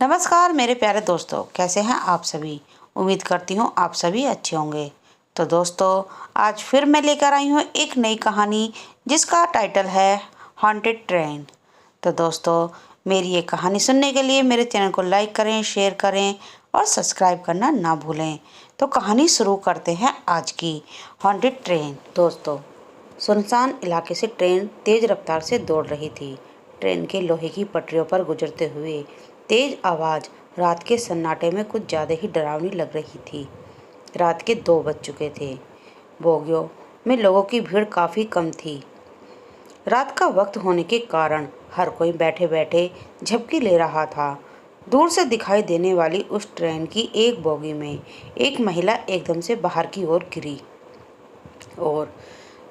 नमस्कार मेरे प्यारे दोस्तों, कैसे हैं आप सभी। उम्मीद करती हूँ आप सभी अच्छे होंगे। तो दोस्तों, आज फिर मैं लेकर आई हूँ एक नई कहानी जिसका टाइटल है हॉन्टेड ट्रेन। तो दोस्तों, मेरी ये कहानी सुनने के लिए मेरे चैनल को लाइक करें, शेयर करें और सब्सक्राइब करना ना भूलें। तो कहानी शुरू करते हैं आज की हॉन्टेड ट्रेन। दोस्तों, सुनसान इलाके से ट्रेन तेज रफ्तार से दौड़ रही थी। ट्रेन के लोहे की पटरियों पर गुजरते हुए तेज आवाज़ रात के सन्नाटे में कुछ ज़्यादा ही डरावनी लग रही थी। रात के 2 बज चुके थे। बोगियों में लोगों की भीड़ काफ़ी कम थी। रात का वक्त होने के कारण हर कोई बैठे बैठे झपकी ले रहा था। दूर से दिखाई देने वाली उस ट्रेन की एक बोगी में एक महिला एकदम से बाहर की ओर गिरी और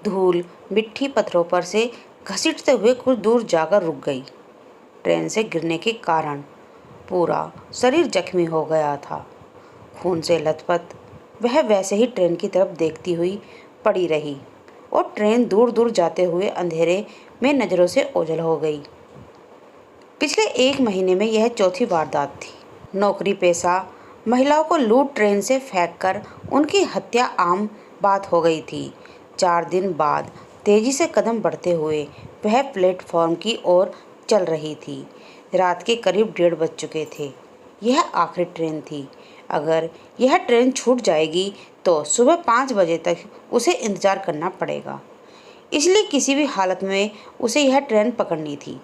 धूल मिट्टी पत्थरों पर से घसीटते हुए कुछ दूर जाकर रुक गई। ट्रेन से गिरने के कारण पूरा शरीर जख्मी हो गया था। खून से लथपथ वह वैसे ही ट्रेन की तरफ देखती हुई पड़ी रही और ट्रेन दूर दूर जाते हुए अंधेरे में नज़रों से ओझल हो गई। पिछले 1 महीने में यह चौथी वारदात थी। नौकरी पेशा महिलाओं को लूट ट्रेन से फेंककर उनकी हत्या आम बात हो गई थी। 4 दिन बाद तेजी से कदम बढ़ते हुए वह प्लेटफॉर्म की ओर चल रही थी। रात के करीब 1:30 बज चुके थे। यह आखिरी ट्रेन थी। अगर यह ट्रेन छूट जाएगी तो सुबह 5 बजे तक उसे इंतज़ार करना पड़ेगा। इसलिए किसी भी हालत में उसे यह ट्रेन पकड़नी थी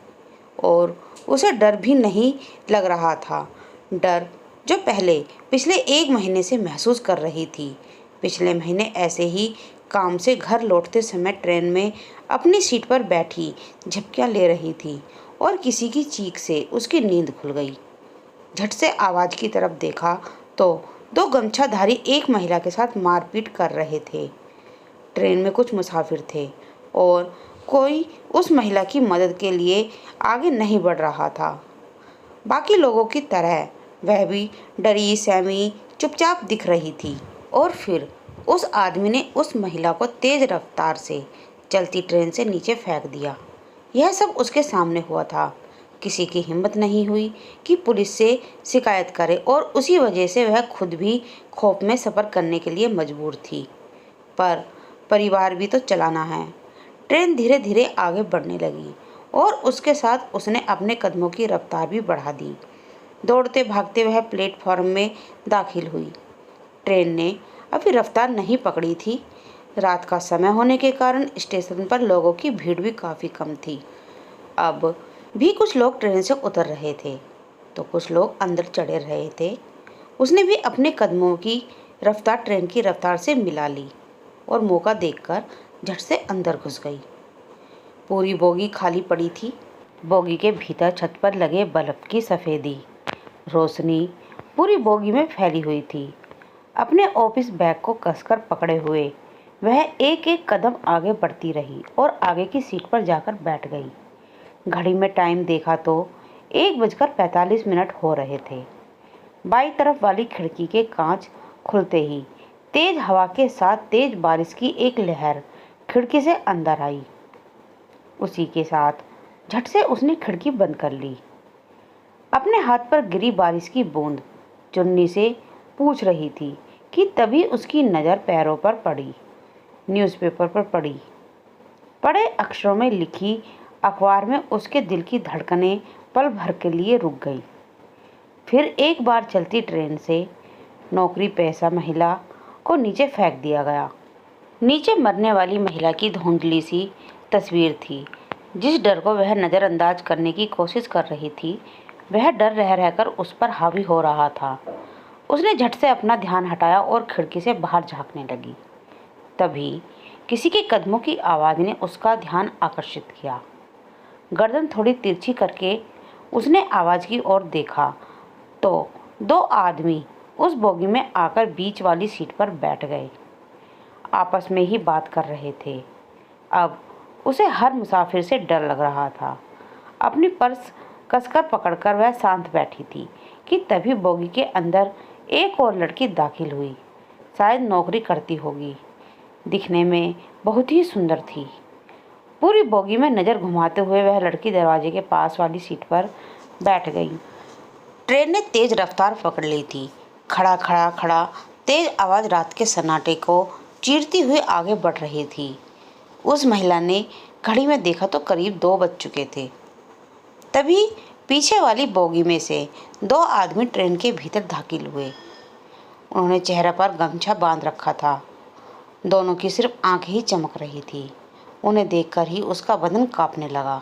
और उसे डर भी नहीं लग रहा था। डर जो पहले पिछले 1 महीने से महसूस कर रही थी। पिछले महीने ऐसे ही काम से घर लौटते समय ट्रेन में अपनी सीट पर बैठी झपकियाँ ले रही थी और किसी की चीख से उसकी नींद खुल गई। झट से आवाज़ की तरफ देखा तो 2 गमछाधारी एक महिला के साथ मारपीट कर रहे थे। ट्रेन में कुछ मुसाफिर थे और कोई उस महिला की मदद के लिए आगे नहीं बढ़ रहा था। बाकी लोगों की तरह वह भी डरी सहमी चुपचाप दिख रही थी। और फिर उस आदमी ने उस महिला को तेज रफ्तार से चलती ट्रेन से नीचे फेंक दिया। यह सब उसके सामने हुआ था। किसी की हिम्मत नहीं हुई कि पुलिस से शिकायत करे और उसी वजह से वह खुद भी खौफ में सफ़र करने के लिए मजबूर थी। पर परिवार भी तो चलाना है। ट्रेन धीरे धीरे आगे बढ़ने लगी और उसके साथ उसने अपने कदमों की रफ्तार भी बढ़ा दी। दौड़ते भागते वह प्लेटफॉर्म में दाखिल हुई। ट्रेन ने अभी रफ्तार नहीं पकड़ी थी। रात का समय होने के कारण स्टेशन पर लोगों की भीड़ भी काफ़ी कम थी। अब भी कुछ लोग ट्रेन से उतर रहे थे तो कुछ लोग अंदर चढ़े रहे थे। उसने भी अपने कदमों की रफ्तार ट्रेन की रफ्तार से मिला ली और मौका देखकर झट से अंदर घुस गई। पूरी बोगी खाली पड़ी थी। बोगी के भीतर छत पर लगे बल्ब की सफ़ेदी रोशनी पूरी बोगी में फैली हुई थी। अपने ऑफिस बैग को कसकर पकड़े हुए वह एक एक कदम आगे बढ़ती रही और आगे की सीट पर जाकर बैठ गई। घड़ी में टाइम देखा तो 1:45 हो रहे थे। बाईं तरफ वाली खिड़की के कांच खुलते ही तेज हवा के साथ तेज बारिश की एक लहर खिड़की से अंदर आई। उसी के साथ झट से उसने खिड़की बंद कर ली। अपने हाथ पर गिरी बारिश की बूंद चुन्नी से पूछ रही थी कि तभी उसकी नज़र पैरों पर पड़ी। न्यूज़पेपर पर पड़ी बड़े अक्षरों में लिखी अखबार में उसके दिल की धड़कनें पल भर के लिए रुक गई। फिर एक बार चलती ट्रेन से नौकरी पेशा महिला को नीचे फेंक दिया गया। नीचे मरने वाली महिला की धुंधली सी तस्वीर थी। जिस डर को वह नज़रअंदाज करने की कोशिश कर रही थी, वह डर रह रहकर उस पर हावी हो रहा था। उसने झट से अपना ध्यान हटाया और खिड़की से बाहर झांकने लगी। तभी किसी के कदमों की आवाज़ ने उसका ध्यान आकर्षित किया। गर्दन थोड़ी तिरछी करके उसने आवाज़ की ओर देखा तो 2 आदमी उस बोगी में आकर बीच वाली सीट पर बैठ गए। आपस में ही बात कर रहे थे। अब उसे हर मुसाफिर से डर लग रहा था। अपनी पर्स कसकर पकड़कर वह शांत बैठी थी कि तभी बोगी के अंदर एक और लड़की दाखिल हुई। शायद नौकरी करती होगी। दिखने में बहुत ही सुंदर थी। पूरी बोगी में नज़र घुमाते हुए वह लड़की दरवाजे के पास वाली सीट पर बैठ गई। ट्रेन ने तेज रफ्तार पकड़ ली थी। खड़ा खड़ा खड़ा तेज आवाज़ रात के सन्नाटे को चीरती हुई आगे बढ़ रही थी। उस महिला ने घड़ी में देखा तो करीब 2 बज चुके थे। तभी पीछे वाली बोगी में से 2 आदमी ट्रेन के भीतर दाखिल हुए। उन्होंने चेहरे पर गमछा बांध रखा था। दोनों की सिर्फ आंखें ही चमक रही थी। उन्हें देखकर ही उसका बदन कांपने लगा।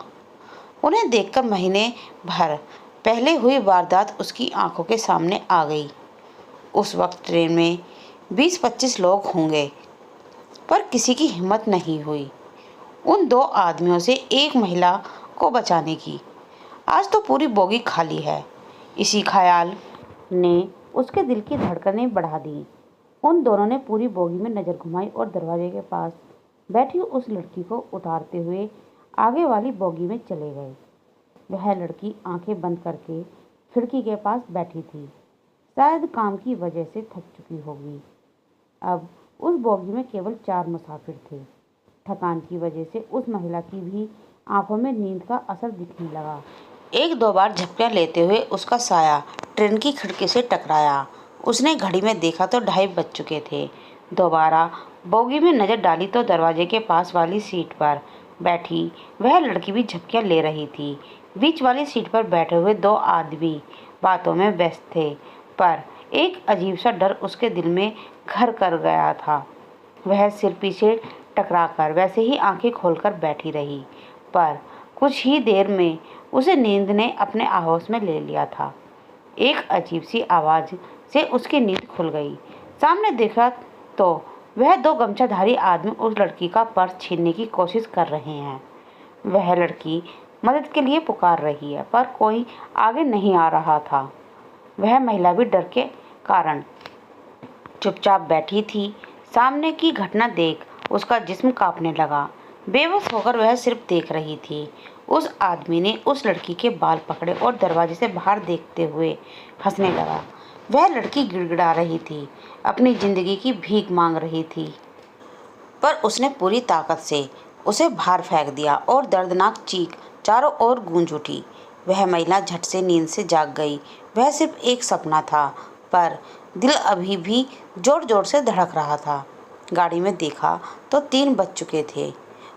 उन्हें देखकर महीने भर पहले हुई वारदात उसकी आंखों के सामने आ गई। उस वक्त ट्रेन में 20-25 लोग होंगे, पर किसी की हिम्मत नहीं हुई उन 2 आदमियों से एक महिला को बचाने की। आज तो पूरी बोगी खाली है। इसी ख्याल ने उसके दिल की धड़कनें बढ़ा दी। उन दोनों ने पूरी बोगी में नज़र घुमाई और दरवाजे के पास बैठी उस लड़की को उतारते हुए आगे वाली बोगी में चले गए। वह लड़की आंखें बंद करके खिड़की के पास बैठी थी। शायद काम की वजह से थक चुकी होगी। अब उस बोगी में केवल 4 मुसाफिर थे। थकान की वजह से उस महिला की भी आंखों में नींद का असर दिखने लगा। 1-2 बार झपकियां लेते हुए उसका साया ट्रेन की खिड़की से टकराया। उसने घड़ी में देखा तो 2:30 बज चुके थे। दोबारा बोगी में नज़र डाली तो दरवाजे के पास वाली सीट पर बैठी वह लड़की भी झपकियां ले रही थी। बीच वाली सीट पर बैठे हुए 2 आदमी बातों में व्यस्त थे, पर एक अजीब सा डर उसके दिल में घर कर गया था। वह सिर पीछे टकराकर वैसे ही आंखें खोलकर बैठी रही, पर कुछ ही देर में उसे नींद ने अपने आहोश में ले लिया था। एक अजीब सी आवाज़ से उसकी नींद खुल गई। सामने देखा तो वह 2 गमछाधारी आदमी उस लड़की का पर्स छीनने की कोशिश कर रहे हैं। वह लड़की मदद के लिए पुकार रही है, पर कोई आगे नहीं आ रहा था। वह महिला भी डर के कारण चुपचाप बैठी थी। सामने की घटना देख उसका जिस्म कांपने लगा। बेबस होकर वह सिर्फ देख रही थी। उस आदमी ने उस लड़की के बाल पकड़े और दरवाजे से बाहर देखते हुए हंसने लगा। वह लड़की गिड़गिड़ा रही थी, अपनी जिंदगी की भीख मांग रही थी, पर उसने पूरी ताकत से उसे बाहर फेंक दिया और दर्दनाक चीख चारों ओर गूंज उठी। वह महिला झट से नींद से जाग गई। वह सिर्फ एक सपना था, पर दिल अभी भी जोर जोर से धड़क रहा था। गाड़ी में देखा तो 3 बज चुके थे।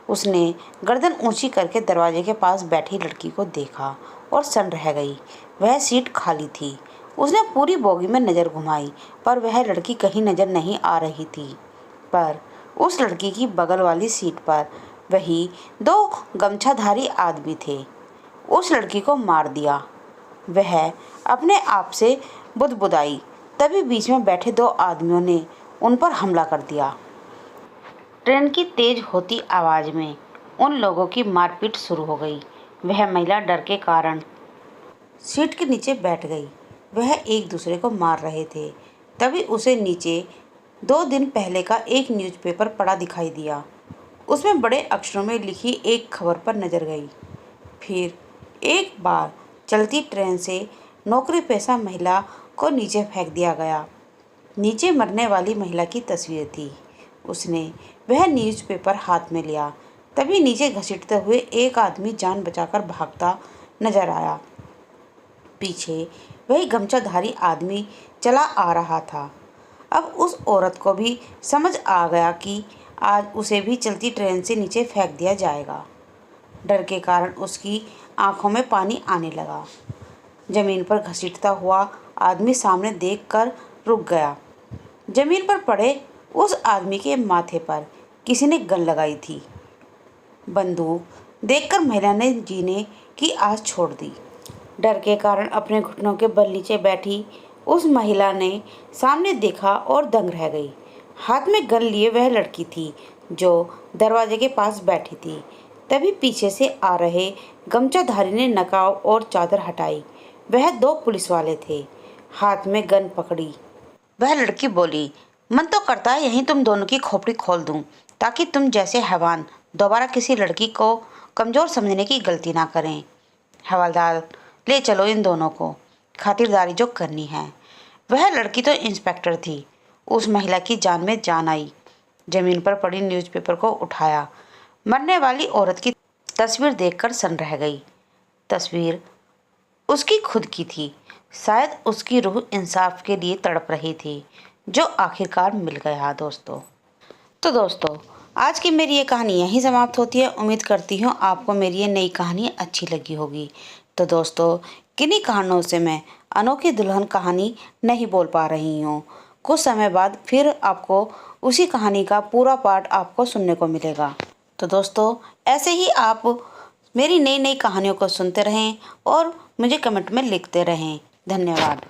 उसने गर्दन ऊंची करके दरवाजे के पास बैठी लड़की को देखा और सन रह गई। वह सीट खाली थी। उसने पूरी बोगी में नज़र घुमाई, पर वह लड़की कहीं नज़र नहीं आ रही थी। पर उस लड़की की बगल वाली सीट पर वही 2 गमछाधारी आदमी थे। उस लड़की को मार दिया। वह अपने आप से बुदबुदाई। तभी बीच में बैठे 2 आदमियों ने उन पर हमला कर दिया। ट्रेन की तेज होती आवाज़ में उन लोगों की मारपीट शुरू हो गई। वह महिला डर के कारण सीट के नीचे बैठ गई। वह एक दूसरे को मार रहे थे। तभी उसे नीचे 2 दिन पहले का एक न्यूज़पेपर पड़ा दिखाई दिया। उसमें बड़े अक्षरों में लिखी एक खबर पर नज़र गई। फिर एक बार चलती ट्रेन से नौकरी पेशा महिला को नीचे फेंक दिया गया। नीचे मरने वाली महिला की तस्वीर थी। उसने वह न्यूज़पेपर हाथ में लिया। तभी नीचे घसीटते हुए एक आदमी जान बचाकर भागता नजर आया। पीछे वही गमछाधारी आदमी चला आ रहा था। अब उस औरत को भी समझ आ गया कि आज उसे भी चलती ट्रेन से नीचे फेंक दिया जाएगा। डर के कारण उसकी आंखों में पानी आने लगा। जमीन पर घसीटता हुआ आदमी सामने देखकर रुक गया। जमीन पर पड़े उस आदमी के माथे पर किसी ने गन लगाई थी। बंदूक देखकर महिला ने जीने की आस छोड़ दी। डर के कारण अपने घुटनों के बल नीचे बैठी उस महिला ने सामने देखा और दंग रह गई। हाथ में गन लिए वह लड़की थी जो दरवाजे के पास बैठी थी। तभी पीछे से आ रहे गमछाधारी ने नकाब और चादर हटाई। वह 2 पुलिस वाले थे, हाथ में गन पकड़ी। वह लड़की बोली, मन तो करता है यहीं तुम दोनों की खोपड़ी खोल दूं, ताकि तुम जैसे हैवान दोबारा किसी लड़की को कमज़ोर समझने की गलती ना करें। हवलदार, ले चलो इन दोनों को, खातिरदारी जो करनी है। वह लड़की तो इंस्पेक्टर थी। उस महिला की जान में जान आई। जमीन पर पड़ी न्यूज़पेपर को उठाया। मरने वाली औरत की तस्वीर देखकर सन रह गई। तस्वीर उसकी खुद की थी। शायद उसकी रूह इंसाफ के लिए तड़प रही थी, जो आखिरकार मिल गया दोस्तों। तो दोस्तों, आज की मेरी ये कहानी यहीं समाप्त होती है। उम्मीद करती हूँ आपको मेरी ये नई कहानी अच्छी लगी होगी। तो दोस्तों, किन्हीं कारणों से मैं अनोखी दुल्हन कहानी नहीं बोल पा रही हूँ। कुछ समय बाद फिर आपको उसी कहानी का पूरा पार्ट आपको सुनने को मिलेगा। तो दोस्तों, ऐसे ही आप मेरी नई नई कहानियों को सुनते रहें और मुझे कमेंट में लिखते रहें। धन्यवाद।